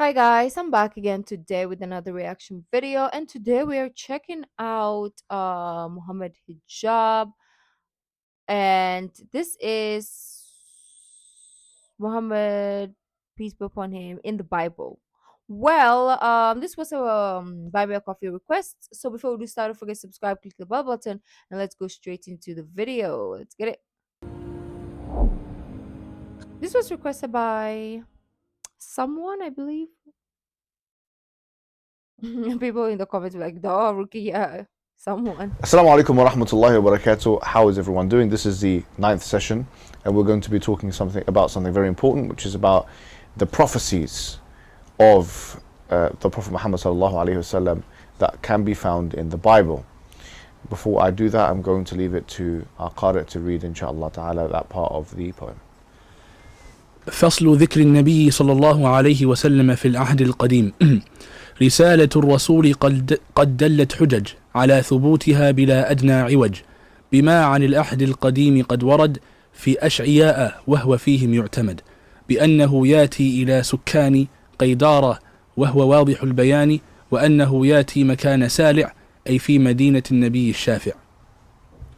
Hi guys, I'm back again today with another reaction video, and today we are checking out Muhammad Hijab, and this is Muhammad, peace be upon him, in the Bible. This was a buy me a coffee request. So before we do start, don't forget to subscribe, click the bell button, and let's go straight into the video. Let's get it. This was requested by someone, I believe. People in the comments were like, "Duh, Rukia, someone." Assalamu alaikum wa rahmatullahi wa barakatuh. How is everyone doing? This is the 9th session, and we're going to be talking about something very important, which is about the prophecies of the Prophet Muhammad sallallahu alaihi wasallam that can be found in the Bible. Before I do that, I'm going to leave it to our qari to read, inshallah ta'ala, that part of the poem. فصل ذكر النبي صلى الله عليه وسلم في العهد القديم. رسالة الرسول قد دلت حجج على ثبوتها بلا أدنى عوج، بما عن العهد القديم قد ورد في أشعياء وهو فيهم يعتمد، بأنه ياتي إلى سكان قيدارة وهو واضح البيان، وأنه ياتي مكان سالع أي في مدينة النبي الشافع.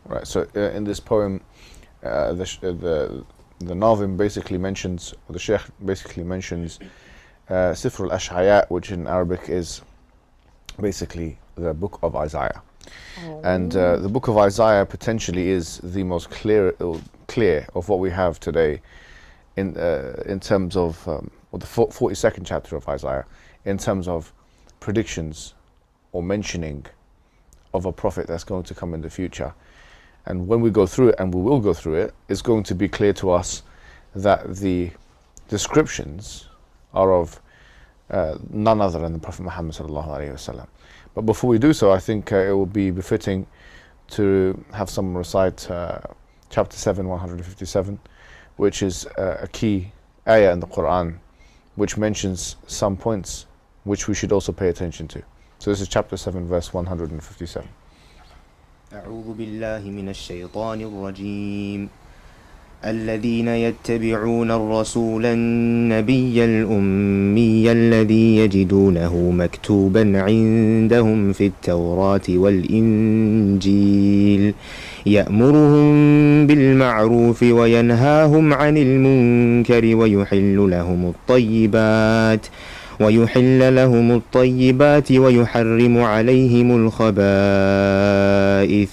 Right, so in this poem, the Nazim basically mentions, or the Sheikh basically mentions Sifr al-Ash'aya, which in Arabic is basically the book of Isaiah. And the book of Isaiah potentially is the most clear of what we have today in terms of the 42nd chapter of Isaiah, in terms of predictions or mentioning of a prophet that's going to come in the future. And when we go through it, and we will go through it, it's going to be clear to us that the descriptions are of none other than the Prophet Muhammad sallallahu alaihi wasallam. But before we do so, I think it will be befitting to have someone recite chapter 7, 157, which is a key ayah in the Quran, which mentions some points which we should also pay attention to. So this is chapter 7, verse 157. أعوذ بالله من الشيطان الرجيم. الذين يتبعون الرسول النبي الأمي الذي يجدونه مكتوبا عندهم في التوراة والإنجيل يأمرهم بالمعروف وينهاهم عن المنكر ويحل لهم الطيبات ويحرم عليهم الخبائث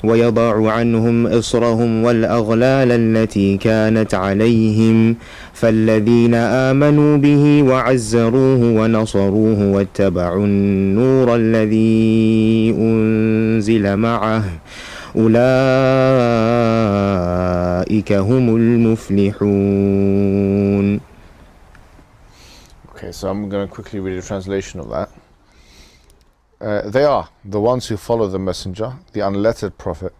ويضع عنهم إصرهم والأغلال التي كانت عليهم فالذين آمنوا به وعزروه ونصروه واتبعوا النور الذي أنزل معه أولئك هم المفلحون. Okay, so I'm going to quickly read a translation of that. They are the ones who follow the messenger, the unlettered prophet,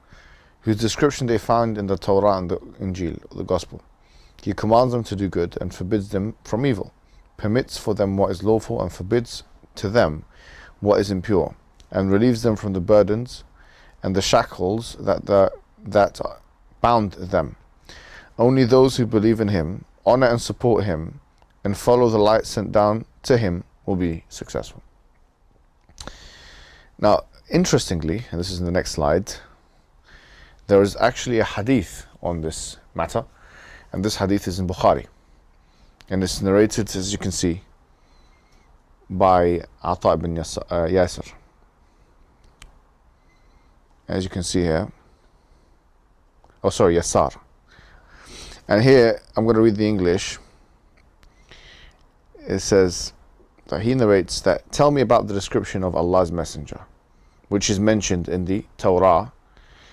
whose description they found in the Torah and the Injil, the Gospel. He commands them to do good and forbids them from evil, permits for them what is lawful and forbids to them what is impure, and relieves them from the burdens and the shackles that bound them. Only those who believe in him, honor and support him, and follow the light sent down to him will be successful. Now, interestingly, and this is in the next slide, there is actually a hadith on this matter, and this hadith is in Bukhari, and it's narrated, as you can see, by Ata ibn Yasir. As you can see here, Yasar. And here, I'm going to read the English. It says that he narrates that, tell me about the description of Allah's messenger, which is mentioned in the Torah.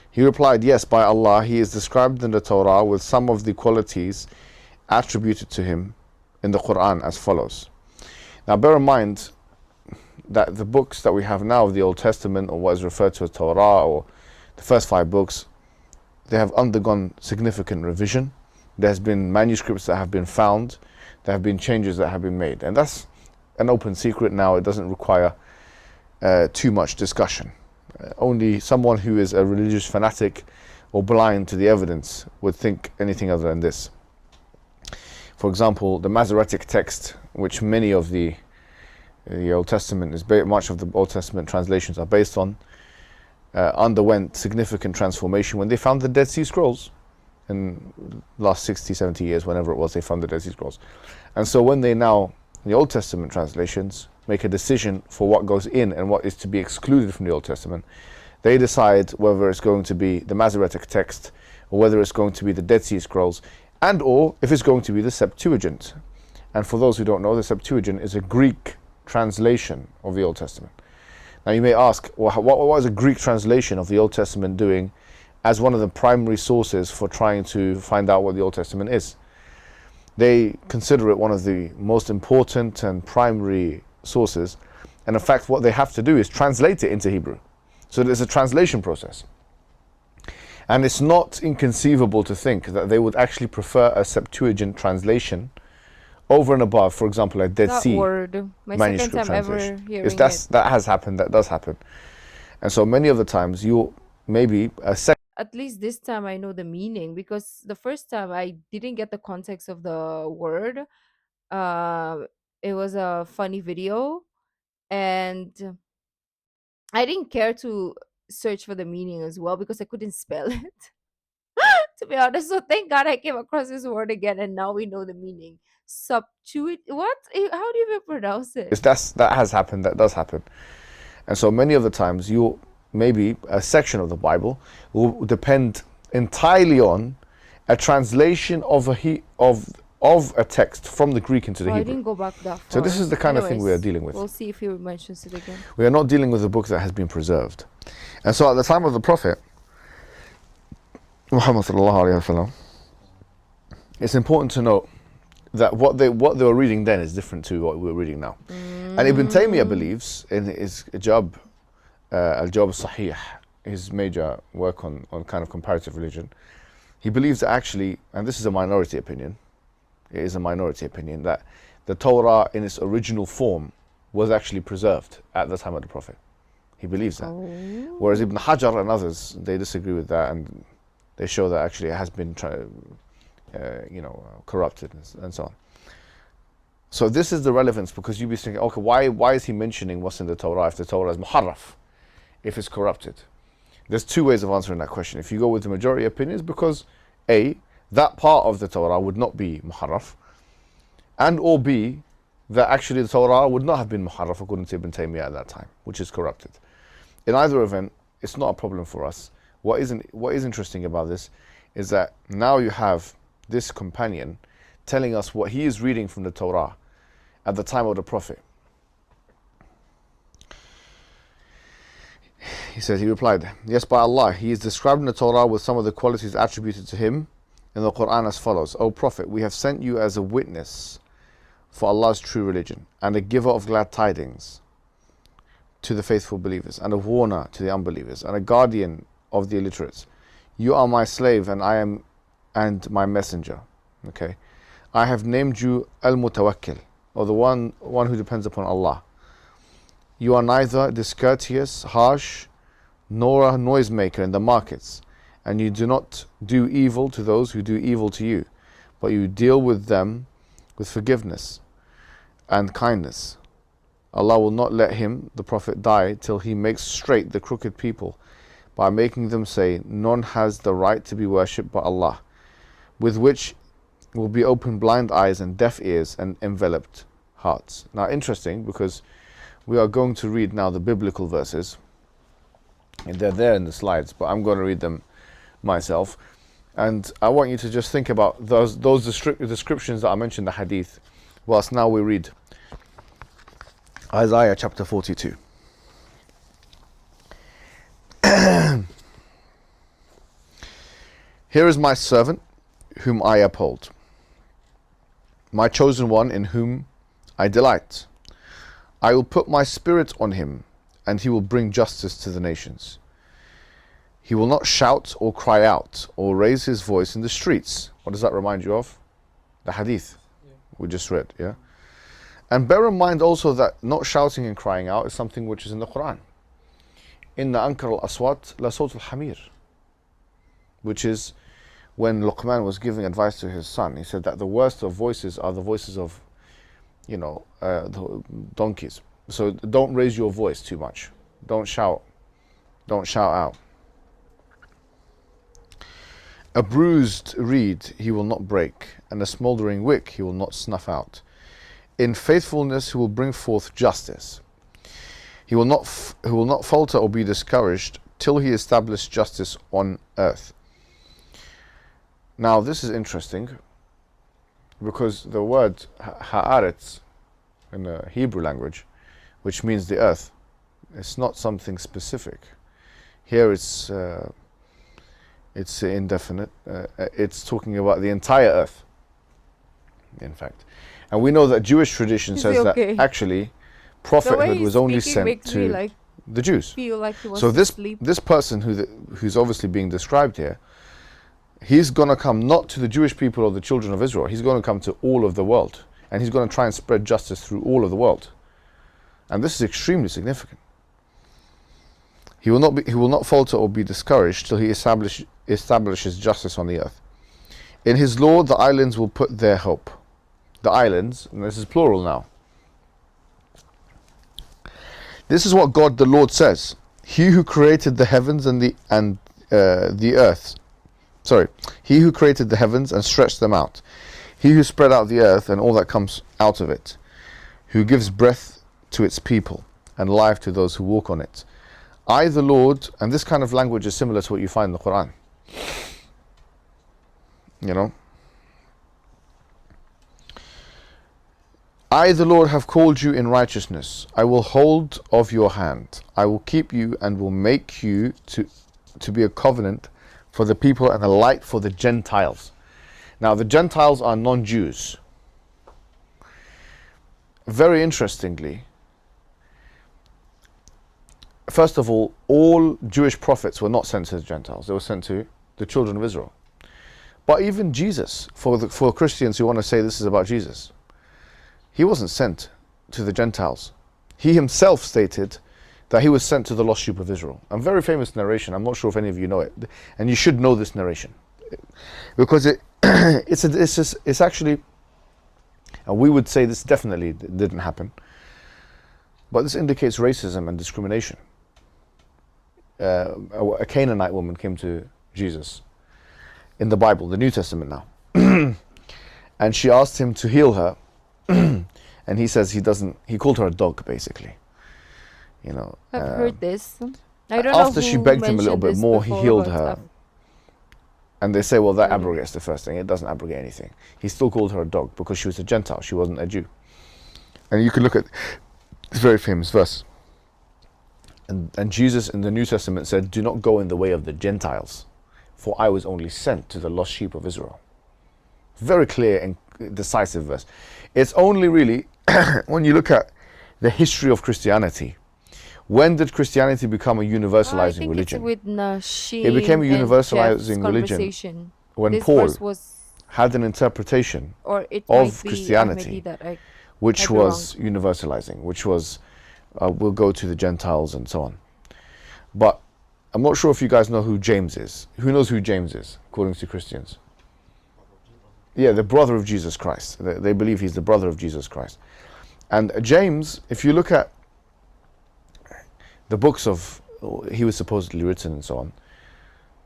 He replied, yes, by Allah, he is described in the Torah with some of the qualities attributed to him in the Quran as follows. Now bear in mind that the books that we have now of the Old Testament, or what is referred to as Torah, or the first 5 books, they have undergone significant revision. There's been manuscripts that have been found, there have been changes that have been made, and that's an open secret now. It doesn't require too much discussion. Only someone who is a religious fanatic or blind to the evidence would think anything other than this. For example, the Masoretic text which many of the Old Testament much of the Old Testament translations are based on, underwent significant transformation when they found the Dead Sea Scrolls in the last 60, 70 years, whenever it was they found the Dead Sea Scrolls. And so when they now, the Old Testament translations, make a decision for what goes in and what is to be excluded from the Old Testament, they decide whether it's going to be the Masoretic text or whether it's going to be the Dead Sea Scrolls, and or if it's going to be the Septuagint. And for those who don't know, the Septuagint is a Greek translation of the Old Testament. Now you may ask, well, what is a Greek translation of the Old Testament doing as one of the primary sources for trying to find out what the Old Testament is? They consider it one of the most important and primary sources, and in fact what they have to do is translate it into Hebrew. So there's a translation process. And it's not inconceivable to think that they would actually prefer a Septuagint translation over and above, for example, a Dead That Sea word. My manuscript second time ever translation. hearing If it. that has happened, that does happen. And so many of the times you maybe a second At least this time I know the meaning, because the first time I didn't get the context of the word. Uh, it was a funny video, and I didn't care to search for the meaning as well because I couldn't spell it. To be honest, so thank God I came across this word again, and now we know the meaning. Subtuit. What? How do you even pronounce it? that has happened, that does happen. And so many of the times you maybe a section of the Bible will depend entirely on a translation of a text from the Greek into the Oh, I Hebrew. didn't go back that far. So this is the kind of thing we are Anyways, dealing with. We'll see if he mentions it again. We are not dealing with a book that has been preserved. And so at the time of the Prophet Muhammad sallallahu alaihi wasallam, it's important to note that what they were reading then is different to what we're reading now. And Ibn Taymiyyah believes in his Al-Jawab al-Sahih, his major work on kind of comparative religion, he believes that actually, and this is a minority opinion, it is a minority opinion, that the Torah in its original form was actually preserved at the time of the Prophet. He believes that. Oh. Whereas Ibn Hajar and others, they disagree with that, and they show that actually it has been corrupted and so on. So this is the relevance, because you'd be thinking, okay, why is he mentioning what's in the Torah if the Torah is muharraf, if it's corrupted? There's two ways of answering that question. If you go with the majority opinions, because A, that part of the Torah would not be muharraf, and or B, that actually the Torah would not have been muharraf according to Ibn Taymiyyah at that time, which is corrupted. In either event, it's not a problem for us. What is interesting about this is that now you have this companion telling us what he is reading from the Torah at the time of the Prophet. He replied, yes, by Allah, he is describing the Torah with some of the qualities attributed to him in the Quran as follows. O Prophet, we have sent you as a witness for Allah's true religion, and a giver of glad tidings to the faithful believers, and a warner to the unbelievers, and a guardian of the illiterates. You are my slave, and I am my messenger. Okay, I have named you Al-Mutawakkil, or the one who depends upon Allah. You are neither discourteous, harsh, nor a noisemaker in the markets, and you do not do evil to those who do evil to you, but you deal with them with forgiveness and kindness. Allah will not let him, the Prophet, die till he makes straight the crooked people by making them say, none has the right to be worshipped but Allah, with which will be open blind eyes and deaf ears and enveloped hearts. Now, interesting, because we are going to read now the biblical verses, and they're there in the slides, but I'm going to read them myself. And I want you to just think about those descriptions that I mentioned in the hadith, whilst now we read Isaiah chapter 42. Here is my servant whom I uphold, my chosen one in whom I delight. I will put my spirit on him, and he will bring justice to the nations. He will not shout or cry out or raise his voice in the streets. What does that remind you of? The hadith we just read, yeah? And bear in mind also that not shouting and crying out is something which is in the Quran. Inna ankar al-aswat la sawt al-hamir, which is when Luqman was giving advice to his son. He said that the worst of voices are the voices of the donkeys. So don't raise your voice too much. Don't shout. Don't shout out. A bruised reed he will not break, and a smouldering wick he will not snuff out. In faithfulness he will bring forth justice. He will not falter or be discouraged till he establish justice on earth. Now this is interesting, because the word haaretz in the Hebrew language, which means the earth, it's not something specific. Here it's indefinite. It's talking about the entire earth, in fact. And we know that Jewish tradition says that actually prophethood was only sent to the Jews. So this person who's obviously being described here, he's going to come not to the Jewish people or the children of Israel. He's going to come to all of the world, and he's going to try and spread justice through all of the world. And this is extremely significant. He will not falter or be discouraged till he establishes justice on the earth. In his law the islands will put their hope. The islands, and this is plural now. This is what God the Lord says. He who created the heavens and the earth. He who created the heavens and stretched them out. He who spread out the earth and all that comes out of it. Who gives breath to its people and life to those who walk on it. I, the Lord, and this kind of language is similar to what you find in the Quran. I, the Lord, have called you in righteousness. I will hold of your hand. I will keep you and will make you to be a covenant for the people and a light for the Gentiles. Now, the Gentiles are non-Jews. Very interestingly, first of all Jewish prophets were not sent to the Gentiles. They were sent to the children of Israel. But even Jesus, for Christians who want to say this is about Jesus, he wasn't sent to the Gentiles. He himself stated that he was sent to the lost sheep of Israel. A very famous narration. I'm not sure if any of you know it, and you should know this narration, because it's actually, and we would say this definitely didn't happen, but this indicates racism and discrimination. A Canaanite woman came to Jesus in the Bible, the New Testament now, and she asked him to heal her, and he says he called her a dog, basically. I've heard this. I don't after know she who begged him a little bit mentioned more, this he before, healed but her. And they say, well, that abrogates the first thing. It doesn't abrogate anything. He still called her a dog because she was a Gentile. She wasn't a Jew. And you can look at this very famous verse. And Jesus in the New Testament said, do not go in the way of the Gentiles, for I was only sent to the lost sheep of Israel. Very clear and decisive verse. It's only really, when you look at the history of Christianity, when did Christianity become a universalizing religion? It's with Nashim It became a and universalizing Jeff's religion conversation. when This Paul verse was, had an interpretation or it of might be Christianity, Ahmadi that I which might be was universalizing, which was we'll go to the Gentiles and so on. But I'm not sure if you guys know who James is. Who knows who James is, according to Christians? Yeah, the brother of Jesus Christ. They believe he's the brother of Jesus Christ. And James, if you look at the books he was supposedly written and so on,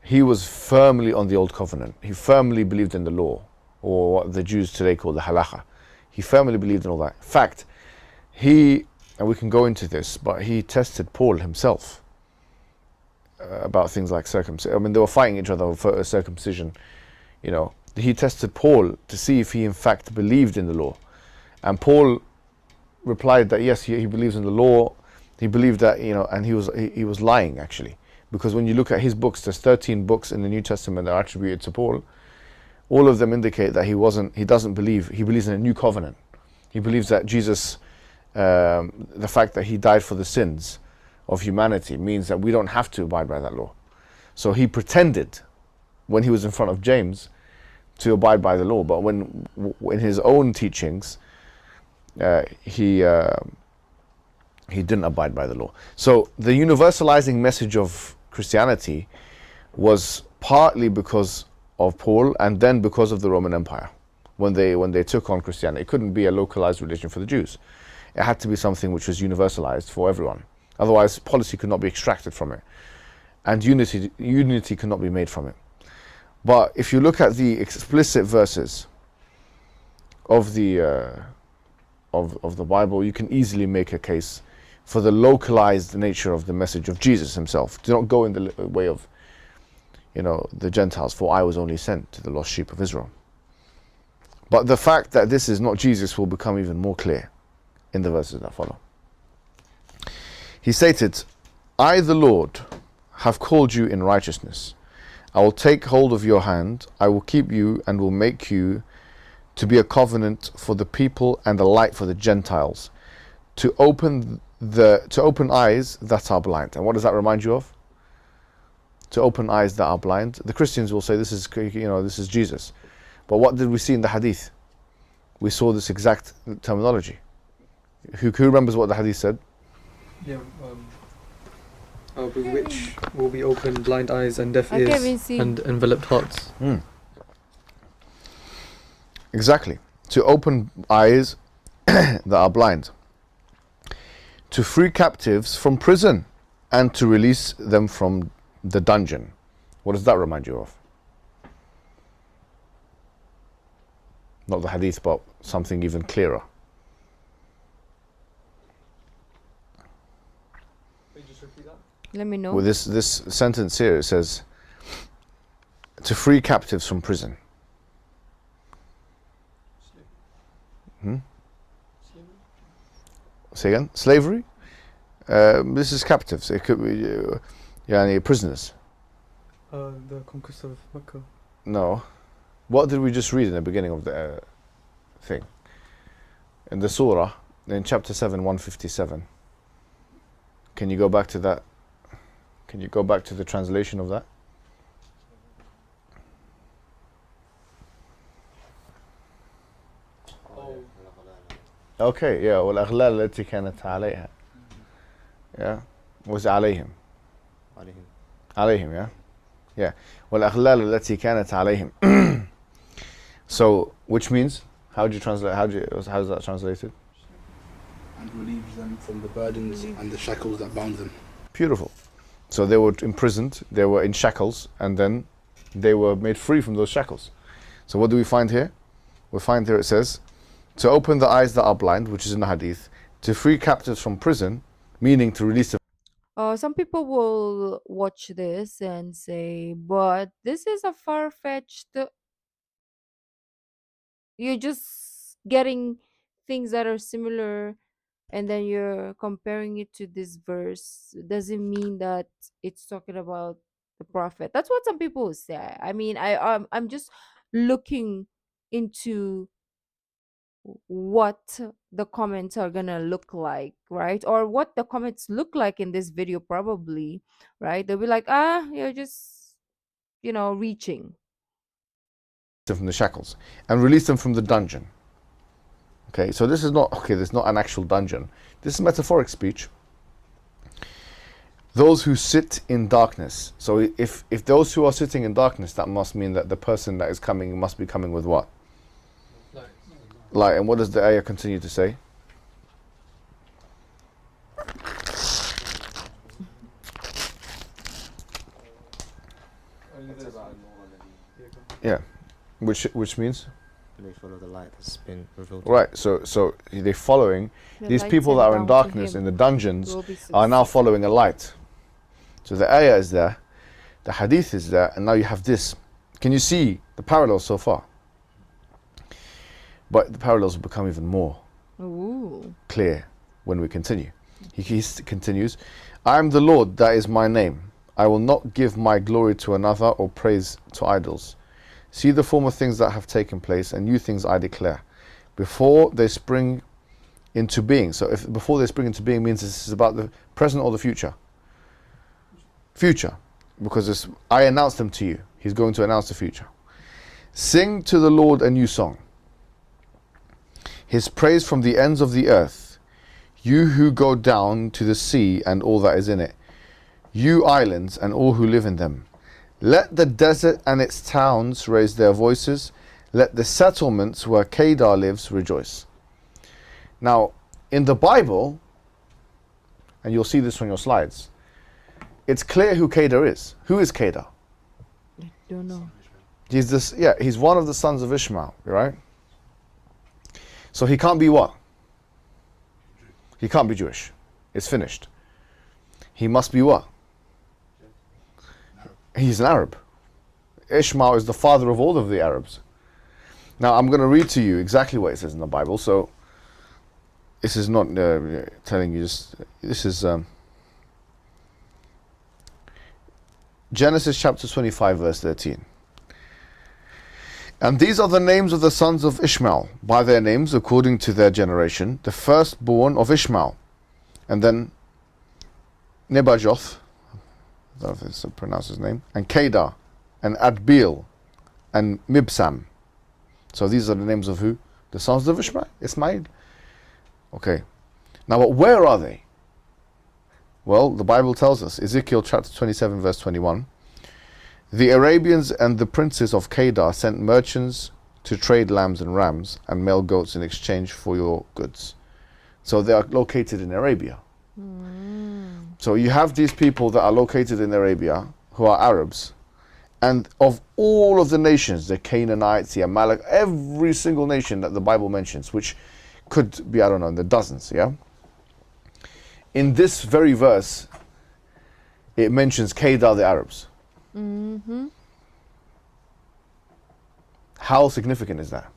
he was firmly on the Old Covenant. He firmly believed in the law, or what the Jews today call the halakha. He firmly believed in all that. In fact, and we can go into this, but he tested Paul himself about things like circumcision. I mean, they were fighting each other for circumcision. He tested Paul to see if he in fact believed in the law. And Paul replied that yes, he believes in the law. He believed that, and he was lying, actually. Because when you look at his books, there's 13 books in the New Testament that are attributed to Paul. All of them indicate that he doesn't believe, he believes in a new covenant. He believes that Jesus, the fact that he died for the sins of humanity means that we don't have to abide by that law. So he pretended, when he was in front of James, to abide by the law. But when in his own teachings, he didn't abide by the law. So the universalizing message of Christianity was partly because of Paul, and then because of the Roman Empire. when they took on Christianity. It couldn't be a localized religion for the Jews. It had to be something which was universalized for everyone. Otherwise, policy could not be extracted from it, and unity could not be made from it. But if you look at the explicit verses of the Bible, you can easily make a case for the localized nature of the message of Jesus himself. Do not go in the way of, the Gentiles, for I was only sent to the lost sheep of Israel. But the fact that this is not Jesus will become even more clear in the verses that follow. He stated, I, the Lord, have called you in righteousness. I will take hold of your hand. I will keep you and will make you to be a covenant for the people and a light for the Gentiles, to open eyes that are blind. And what does that remind you of? To open eyes that are blind. The Christians will say this is Jesus. But what did we see in the hadith? We saw this exact terminology. Who remembers what the hadith said? Yeah, with which will be opened blind eyes and deaf I can't ears even see. and enveloped hearts. Exactly. To open eyes that are blind. To free captives from prison and to release them from the dungeon. What does that remind you of? Not the hadith, but something even clearer. Let me know. With this sentence here, it says, to free captives from prison. Say again? Slavery? This is captives. It could be prisoners. The conquest of Mecca. No. What did we just read in the beginning of the thing? In the surah, in chapter 7, 157. Can you go back to that? Can you go back to the translation of that? Okay, yeah. والأغلال التي كانت عليها. Yeah. Was عليهم. عليهم, yeah. Yeah. والأغلال التي كانت عليهم. So, which means, how is that translated? And relieves them from the burdens and the shackles that bound them. Beautiful. So they were imprisoned, they were in shackles, and then they were made free from those shackles. So what do we find here? We find here it says, to open the eyes that are blind, which is in the hadith, to free captives from prison, meaning to release them. Some people will watch this and say, but this is a far-fetched. You're just getting things that are similar and then you're comparing it to this verse. Doesn't mean that it's talking about the prophet. That's what some people will say. I mean, I'm just looking into what the comments are gonna look like, right? Or what the comments look like in this video, probably, right? They'll be like, you're just reaching. From the shackles and release them from the dungeon. Okay, so this is not an actual dungeon. This is metaphoric speech. Those who sit in darkness. So if those who are sitting in darkness, that must mean that the person that is coming must be coming with what? Light. And what does the ayah continue to say? Yeah. Which means? They follow the light that's been revealed. Right, so they're following these people that are in darkness in the dungeons are now following a light. So the ayah is there, the hadith is there, and now you have this. Can you see the parallels so far? But the parallels will become even more clear when we continue. He continues, I am the Lord, that is my name. I will not give my glory to another or praise to idols. See the former things that have taken place, and new things I declare, before they spring into being. So if before they spring into being means this is about the present or the future. Future, because I announced them to you. He's going to announce the future. Sing to the Lord a new song, His praise from the ends of the earth. You who go down to the sea and all that is in it, you islands and all who live in them. Let the desert and its towns raise their voices. let the settlements where Kedar lives rejoice. Now, in the Bible, and you'll see this on your slides, it's clear who Kedar is. Who is Kedar? I don't know. He's one of the sons of Ishmael, right? So he can't be what? He can't be Jewish. It's finished. He must be what? He's an Arab. Ishmael is the father of all of the Arabs. Now I'm going to read to you exactly what it says in the Bible. So this is not telling you just, this is Genesis chapter 25 verse 13. And these are the names of the sons of Ishmael, by their names according to their generation, the firstborn of Ishmael. And then Nebajoth, I don't know if it's pronounced his name, and Kedar, and Adbeel, and Mibsam. So these are the names of who? The sons of Ismail. Okay. Now, but where are they? Well, the Bible tells us, Ezekiel chapter 27 verse 21, the Arabians and the princes of Kedar sent merchants to trade lambs and rams and male goats in exchange for your goods. So they are located in Arabia. So you have these people that are located in Arabia who are Arabs, and of all of the nations, the Canaanites, the Amalek, every single nation that the Bible mentions, which could be, I don't know, in the dozens, yeah? In this very verse, it mentions Kedar, the Arabs. Mm-hmm. How significant is that?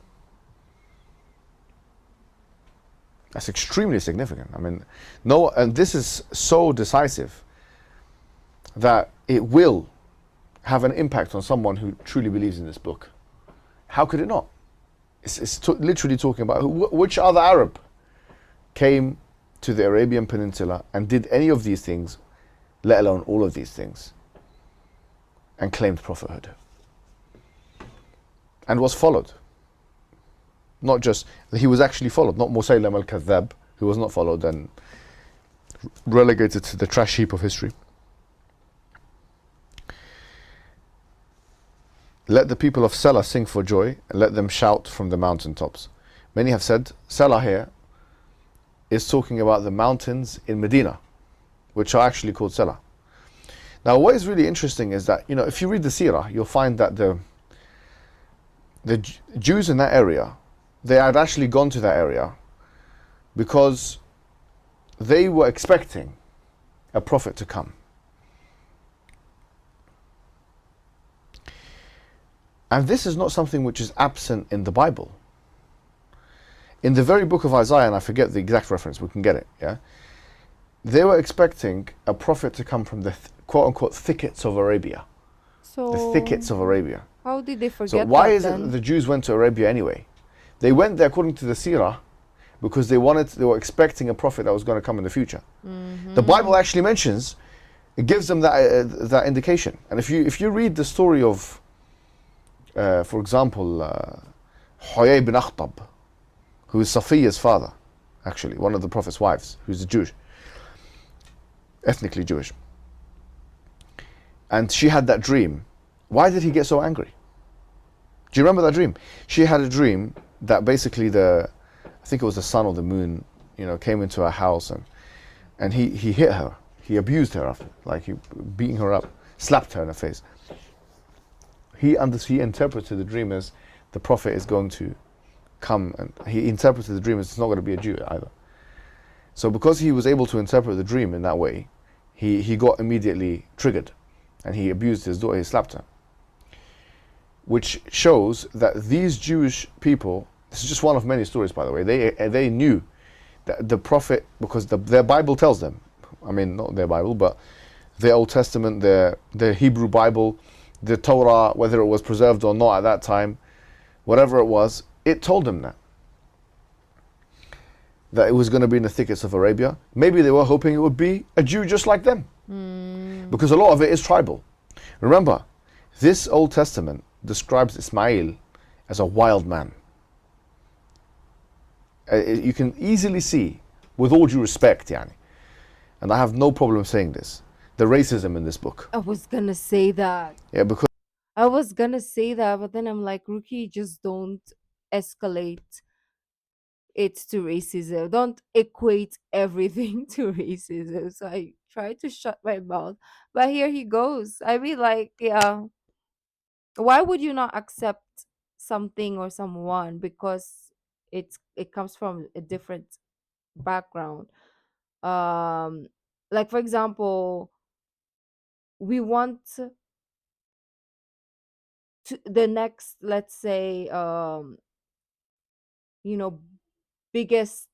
That's extremely significant. I mean, no, and this is so decisive that it will have an impact on someone who truly believes in this book. How could it not? It's literally talking about which other Arab came to the Arabian Peninsula and did any of these things, let alone all of these things, and claimed prophethood and was followed. Not just, he was actually followed, not Musaylam al-Kadhab, who was not followed and relegated to the trash heap of history. Let the people of Salah sing for joy, and let them shout from the mountaintops. Many have said, Salah here is talking about the mountains in Medina, which are actually called Salah. Now, what is really interesting is that, if you read the Seerah, you'll find that the Jews in that area, they had actually gone to that area because they were expecting a prophet to come. And this is not something which is absent in the Bible. In the very book of Isaiah, and I forget the exact reference, we can get it, yeah? They were expecting a prophet to come from the quote-unquote thickets of Arabia. So The thickets of Arabia. how did they forget So why that is it then? that the Jews went to Arabia anyway? They went there according to the Seerah because they were expecting a prophet that was going to come in the future. The Bible actually mentions, it gives them that indication. And if you read the story of, for example, Huyay bin Akhtab, who is Safiya's father, actually, one of the Prophet's wives, who's a Jewish, ethnically Jewish. And she had that dream. Why did he get so angry? Do you remember that dream? She had a dream that basically I think it was the sun or the moon, came into her house and he hit her. He abused her after, like he beating her up, slapped her in the face. He interpreted the dream as the Prophet is going to come, and he interpreted the dream as it's not going to be a Jew either. So because he was able to interpret the dream in that way, he got immediately triggered and he abused his daughter, he slapped her. Which shows that these Jewish people, this is just one of many stories by the way, they knew that the Prophet, because their Bible tells them, I mean not their Bible, but their Old Testament, their Hebrew Bible, the Torah, whether it was preserved or not at that time, whatever it was, it told them that it was going to be in the thickets of Arabia. Maybe they were hoping it would be a Jew just like them. Because a lot of it is tribal. Remember, this Old Testament describes Ismail as a wild man. You can easily see, with all due respect, and I have no problem saying this, the racism in this book. I was gonna say that. Yeah, because I was gonna say that, but then I'm like, Ruki, just don't escalate it to racism. Don't equate everything to racism. So I try to shut my mouth. But here he goes. I mean, like, yeah, why would you not accept something or someone because it comes from a different background? Um, like for example, we want to the next, let's say, you know, biggest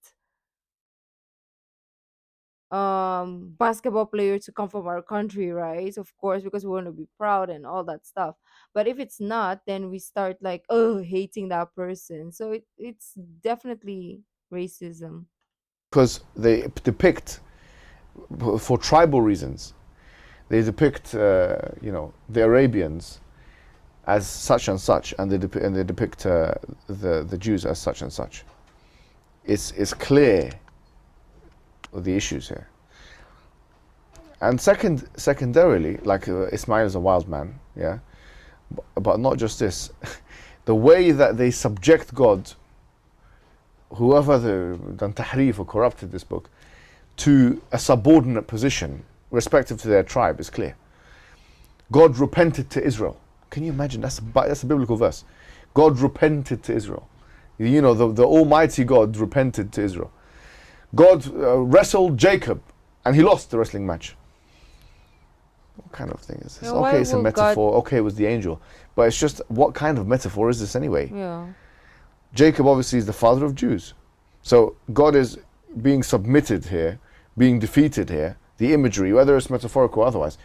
basketball player to come from our country, right? Of course, because we want to be proud and all that stuff. But if it's not, then we start like, oh, hating that person. So it's definitely racism. Because they depict, for tribal reasons, they depict, the Arabians as such and such, and they depict the Jews as such and such. It's clear the issues here. And secondarily, like Ismail is a wild man, yeah. But not just this, the way that they subject God, whoever done tahrif or corrupted this book, to a subordinate position, respective to their tribe, is clear. God repented to Israel. Can you imagine? That's a biblical verse. God repented to Israel. You know, the Almighty God repented to Israel. God wrestled Jacob, and he lost the wrestling match. What kind of thing is this? Yeah, why Okay, it's a will metaphor. God- Okay, it was the angel. But it's just, what kind of metaphor is this anyway? Yeah. Jacob obviously is the father of Jews. So God is being submitted here, being defeated here. The imagery, whether it's metaphorical or otherwise,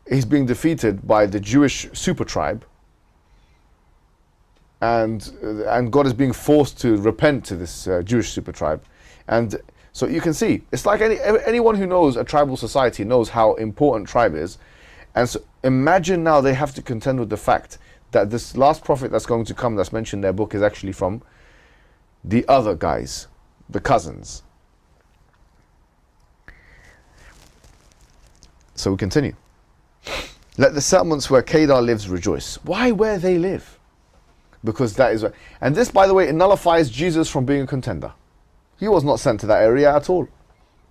he's being defeated by the Jewish super tribe. And God is being forced to repent to this Jewish super tribe. And so you can see, it's like anyone who knows a tribal society knows how important tribe is. And so imagine now they have to contend with the fact that this last prophet that's going to come, that's mentioned in their book, is actually from the other guys, the cousins. So we continue. Let the settlements where Kedar lives rejoice. Why where they live? Because that is, and this, by the way, it nullifies Jesus from being a contender. He was not sent to that area at all.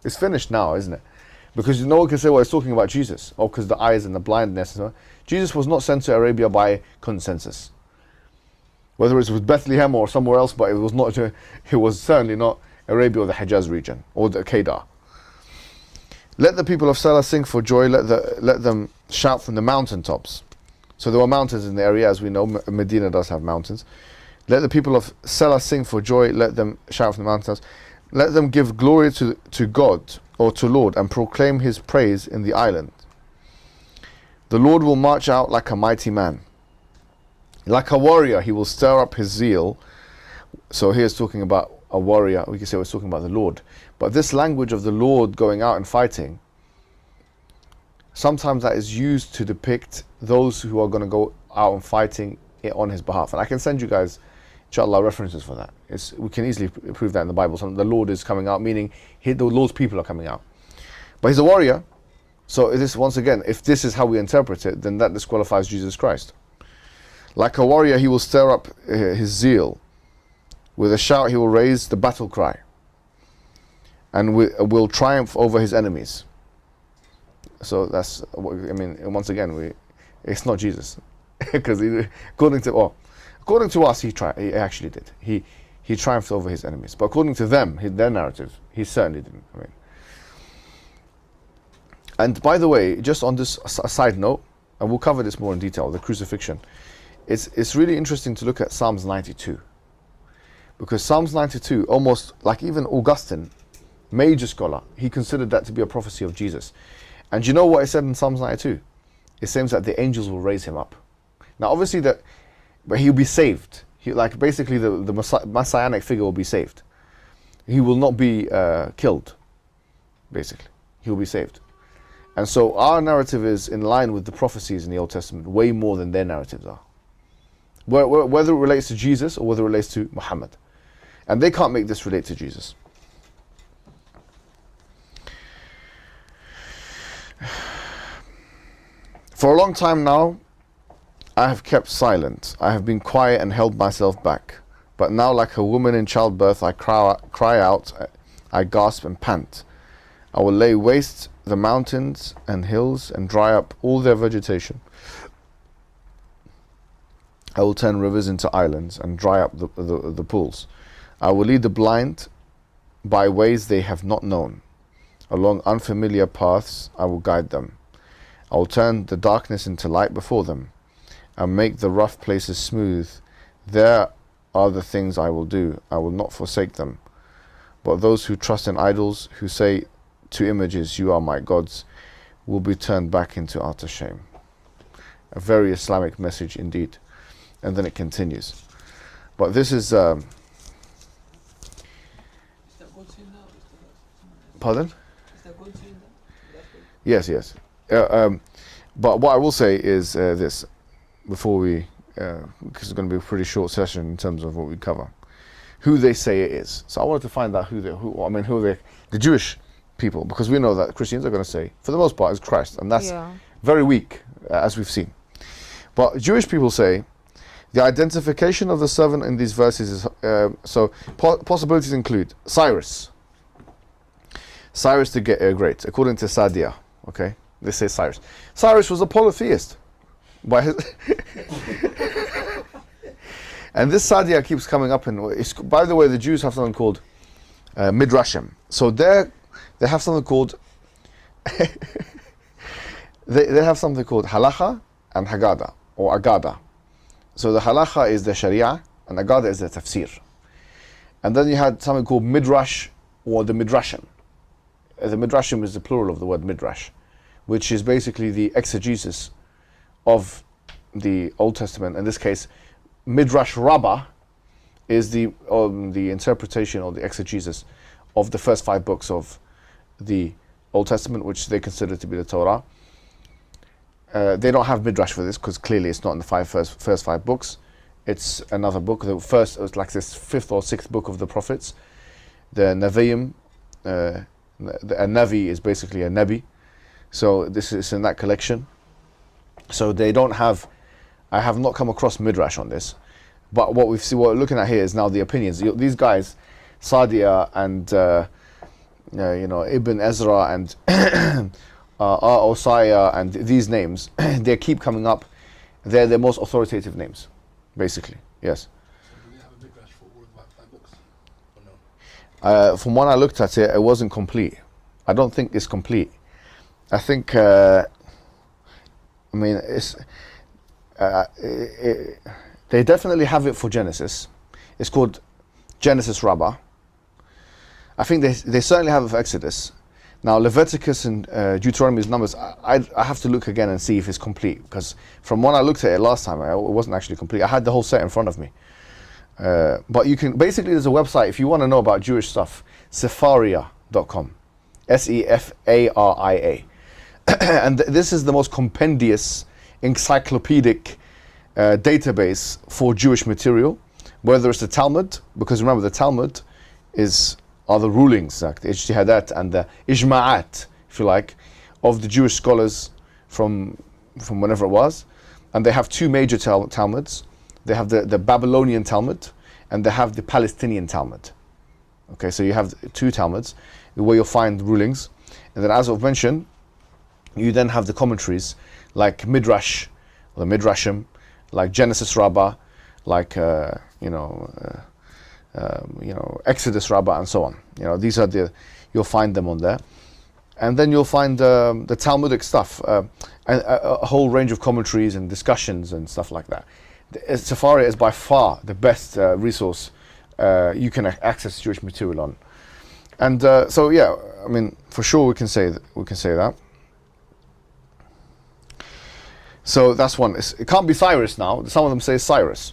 It's finished now, isn't it? Because no one can say, well, it's talking about Jesus. Oh, because the eyes and the blindness. Jesus was not sent to Arabia by consensus. Whether it was Bethlehem or somewhere else, but it was not. It was certainly not Arabia or the Hijaz region or the Kedar. Let the people of Salah sing for joy. Let them shout from the mountaintops. So there were mountains in the area, as we know. Medina does have mountains. Let the people of Salah sing for joy. Let them shout from the mountaintops. Let them give glory to God or to Lord and proclaim His praise in the island. The Lord will march out like a mighty man. Like a warrior, He will stir up His zeal. So here's talking about a warrior. We can say we're talking about the Lord. But this language of the Lord going out and fighting, sometimes that is used to depict those who are going to go out and fighting on His behalf. And I can send you guys, inshallah, references for that. We can easily prove that in the Bible. So the Lord is coming out, meaning the Lord's people are coming out. But He's a warrior. So it is, once again, if this is how we interpret it, then that disqualifies Jesus Christ. Like a warrior, He will stir up His zeal. With a shout, He will raise the battle cry. And will triumph over His enemies. So that's, I mean, once again, it's not Jesus. Because according to us, he actually did. He triumphed over His enemies. But according to them, their narrative, He certainly didn't. I mean. And by the way, just on this side note, and we'll cover this more in detail, the crucifixion, it's really interesting to look at Psalms 92. Because Psalms 92, almost like even Augustine, major scholar, he considered that to be a prophecy of Jesus. And you know what it said in Psalms 92? It seems that the angels will raise Him up. Now obviously but He'll be saved. Basically the messianic figure will be saved. He will not be killed, basically. He will be saved. And so our narrative is in line with the prophecies in the Old Testament, way more than their narratives are. Whether it relates to Jesus or whether it relates to Muhammad. And they can't make this relate to Jesus. For a long time now, I have kept silent. I have been quiet and held myself back. But now, like a woman in childbirth, I cry out, I gasp and pant. I will lay waste the mountains and hills and dry up all their vegetation. I will turn rivers into islands and dry up the pools. I will lead the blind by ways they have not known. Along unfamiliar paths I will guide them. I will turn the darkness into light before them and make the rough places smooth. There are the things I will do. I will not forsake them. But those who trust in idols, who say to images, you are my gods, will be turned back into utter shame. A very Islamic message indeed. And then it continues. But this is... pardon? Yes, yes. But what I will say is this, before we... because it's going to be a pretty short session in terms of what we cover. Who they say it is. So I wanted to find out who are the Jewish people, because we know that Christians are going to say, for the most part, it's Christ, and that's very weak, as we've seen. But Jewish people say the identification of the servant in these verses is possibilities include Cyrus the Great, according to Sadia. Okay, they say Cyrus. Cyrus was a polytheist. By his and this Sadia keeps coming up by the way, the Jews have something called Midrashim. So they have something called they have something called Halacha and Haggadah, or Agada. So the Halacha is the Sharia and Agada is the Tafsir. And then you had something called Midrash, or the Midrashim. The Midrashim is the plural of the word Midrash, which is basically the exegesis of the Old Testament. In this case, Midrash Rabbah is the interpretation or the exegesis of the first 5 books of the Old Testament, which they consider to be the Torah. They don't have Midrash for this because clearly it's not in the first 5 books. It's another book. The first was like this 5th or 6th book of the prophets. The Nevi'im, a Navi is basically a Nabi. So this is in that collection. So they don't have, I have not come across Midrash on this. But what we're looking at here is now the opinions. These guys, Sadia and Ibn Ezra and Osaya and these names, they keep coming up. They're the most authoritative names, basically. Yes. So do they have a Midrash for all of 5 books? Or no? From when I looked at it, it wasn't complete. I don't think it's complete. I think, they definitely have it for Genesis. It's called Genesis Rabbah. I think they certainly have it for Exodus. Now Leviticus and Deuteronomy's Numbers, I have to look again and see if it's complete, because from when I looked at it last time, it wasn't actually complete. I had the whole set in front of me. But you can, basically there's a website, if you want to know about Jewish stuff, Sefaria.com. Sefaria. And this is the most compendious, encyclopedic database for Jewish material, whether it's the Talmud, because remember the Talmud are the rulings, like the Ijtihadat and the Ijma'at, if you like, of the Jewish scholars from whenever it was. And they have 2 major Talmuds. They have the Babylonian Talmud and they have the Palestinian Talmud. Okay, so you have 2 Talmuds where you'll find rulings. And then, as I've mentioned, you then have the commentaries like Midrash, or the Midrashim, like Genesis Rabbah, like Exodus Rabbah, and so on. These are you'll find them on there. And then you'll find the Talmudic stuff, and a whole range of commentaries and discussions and stuff like that. Sefaria is by far the best resource you can access Jewish material on. And so yeah, I mean, for sure we can say that. So that's one. It can't be Cyrus now. Some of them say Cyrus.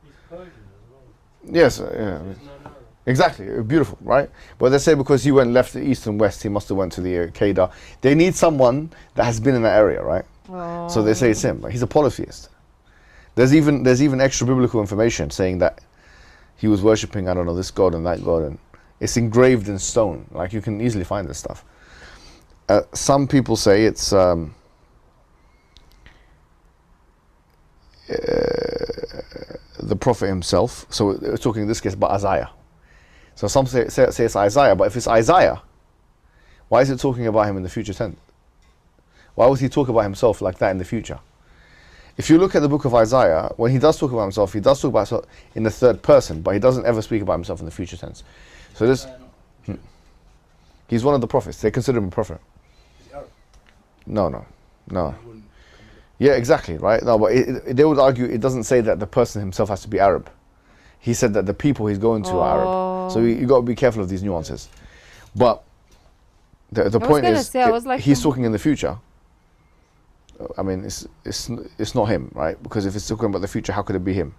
He's Persian as well. Yes, yeah. Exactly, beautiful, right? But they say because he left the east and west, he must have went to the Kedar. They need someone that has been in that area, right? Oh. So they say it's him. But he's a polytheist. There's even extra biblical information saying that he was worshipping, I don't know, this god and that god, and it's engraved in stone. Like, you can easily find this stuff. Some people say it's prophet himself. So we're talking in this case about Isaiah. So some say it's Isaiah, but if it's Isaiah, why is it talking about him in the future tense? Why would he talk about himself like that in the future? If you look at the book of Isaiah, when he does talk about himself, he does talk about himself in the third person, but he doesn't ever speak about himself in the future tense. So this, he's one of the prophets. They consider him a prophet. No. Yeah, exactly, right? No, but they would argue it doesn't say that the person himself has to be Arab. He said that the people he's going to are Arab. So you got to be careful of these nuances. But the point gonna is, say, I was like, he's talking in the future. I mean, it's not him, right? Because if it's talking about the future, how could it be him?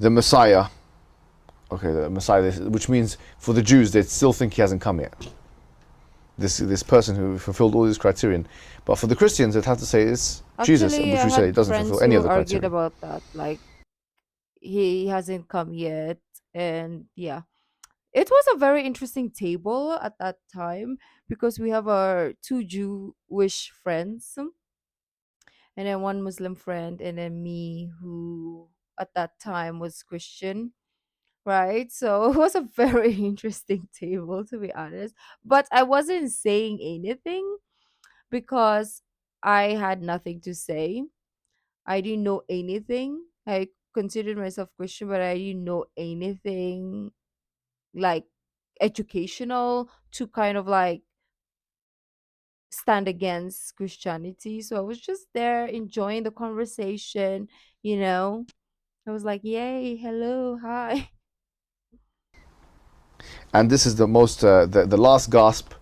The Messiah, okay, the Messiah, which means for the Jews, they still think he hasn't come yet. This person who fulfilled all these criterion, but for the Christians, they'd have to say it's Jesus, actually, which I we say had it doesn't friends fulfill any who of the argued criteria. about that. Like, he hasn't come yet, and yeah, it was a very interesting table at that time because we have our two Jewish friends and then one Muslim friend, and then me, who at that time was Christian, right? So it was a very interesting table, to be honest. But I wasn't saying anything because I had nothing to say. I didn't know anything. I considered myself Christian, but I didn't know anything like educational to kind of like stand against Christianity. So I was just there enjoying the conversation, you know. I was like, yay, hello, hi. And this is the most, the last gasp.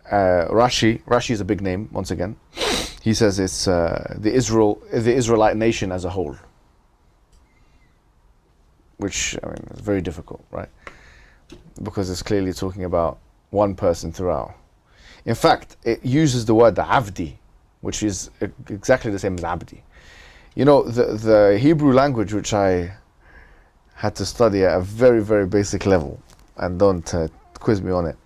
Rashi is a big name once again. He says it's the Israelite nation as a whole, which I mean is very difficult, right? Because it's clearly talking about one person throughout. In fact, it uses the word abdi, which is exactly the same as abdi. You know, the Hebrew language, which I had to study at a very, very basic level, and don't quiz me on it,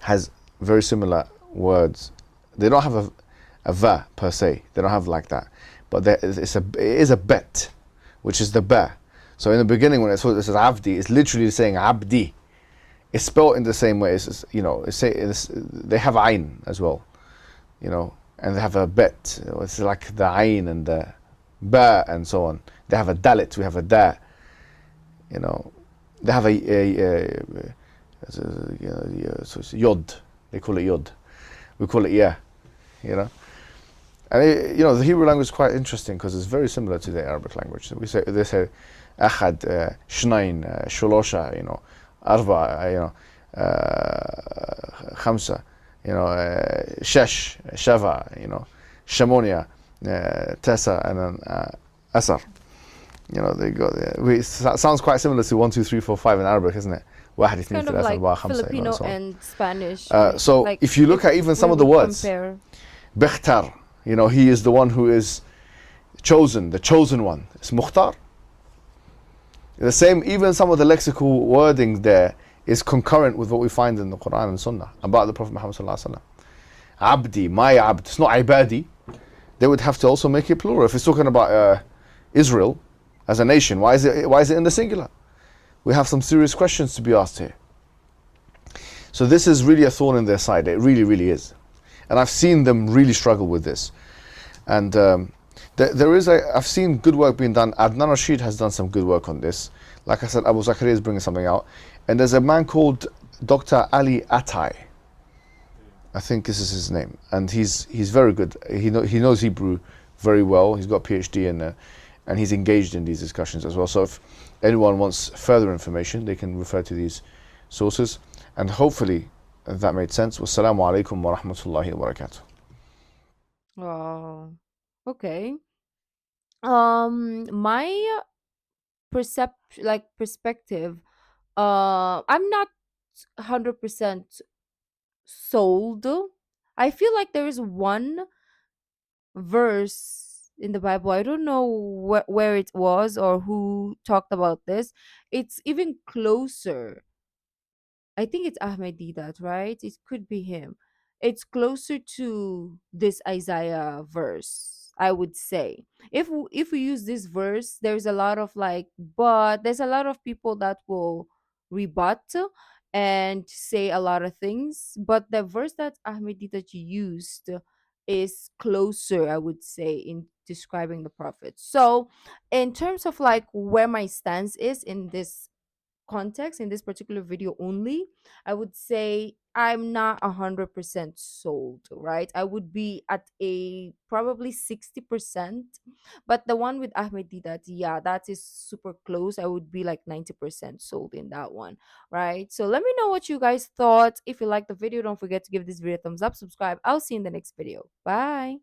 has very similar words. They don't have a va per se. They don't have like that. But it is a bet, which is the ba. So in the beginning, when it says abdi, it's literally saying abdi. It's spelled in the same way. They have ayn as well, you know, and they have a bet. It's like the ayn and the ba and so on. They have a dalit. We have a da. You know, they have so it's yod. They call it yod. We call it yeah. You know, and the Hebrew language is quite interesting because it's very similar to the Arabic language. They say أحد شنين شلوشة, أربعة, خمسة, شش شفا, شمونيا, تسع, and then أسر. They go there. It sounds quite similar to 1, 2, 3, 4, 5 in Arabic, isn't it? واحد اثنين Kind of ثلاثة like أربعة خمسة, Filipino and so on. and Spanish. So like, if you look at even some we of the would words, compare. Bechtar, he is the one who is chosen, the chosen one. It's Mukhtar. The same, even some of the lexical wording there is concurrent with what we find in the Quran and Sunnah about the Prophet Muhammad sallallahu alaihi wasallam. Abdi, my abd. It's not ibadi. They would have to also make it plural. If it's talking about Israel as a nation, why is it in the singular? We have some serious questions to be asked here. So this is really a thorn in their side. It really, really is. And I've seen them really struggle with this. And I've seen good work being done. Adnan Rashid has done some good work on this. Like I said, Abu Zakaria is bringing something out. And there's a man called Dr. Ali Attai. I think this is his name. And he's very good. He knows Hebrew very well. He's got a PhD and he's engaged in these discussions as well. So if anyone wants further information, they can refer to these sources. And hopefully that made sense. Wassalamu alaikum wa rahmatullahi wa barakatuh. Oh, okay. My perspective, I'm not 100% sold. I feel like there is one verse in the Bible. I don't know where it was or who talked about this. It's even closer. I think it's Ahmed Didat, right? It could be him. It's closer to this Isaiah verse. I would say. If we use this verse, there's a lot of like, but there's a lot of people that will rebut and say a lot of things. But the verse that Ahmedita used is closer, I would say, in describing the prophet. So, in terms of like where my stance is in this context, in this particular video only, I would say I'm not 100% sold, right? I would be at a probably 60%, but the one with Ahmed Didat, yeah, that is super close. I would be like 90% sold in that one, right? So let me know what you guys thought. If you like the video, don't forget to give this video a thumbs up, subscribe. I'll see you in the next video. Bye.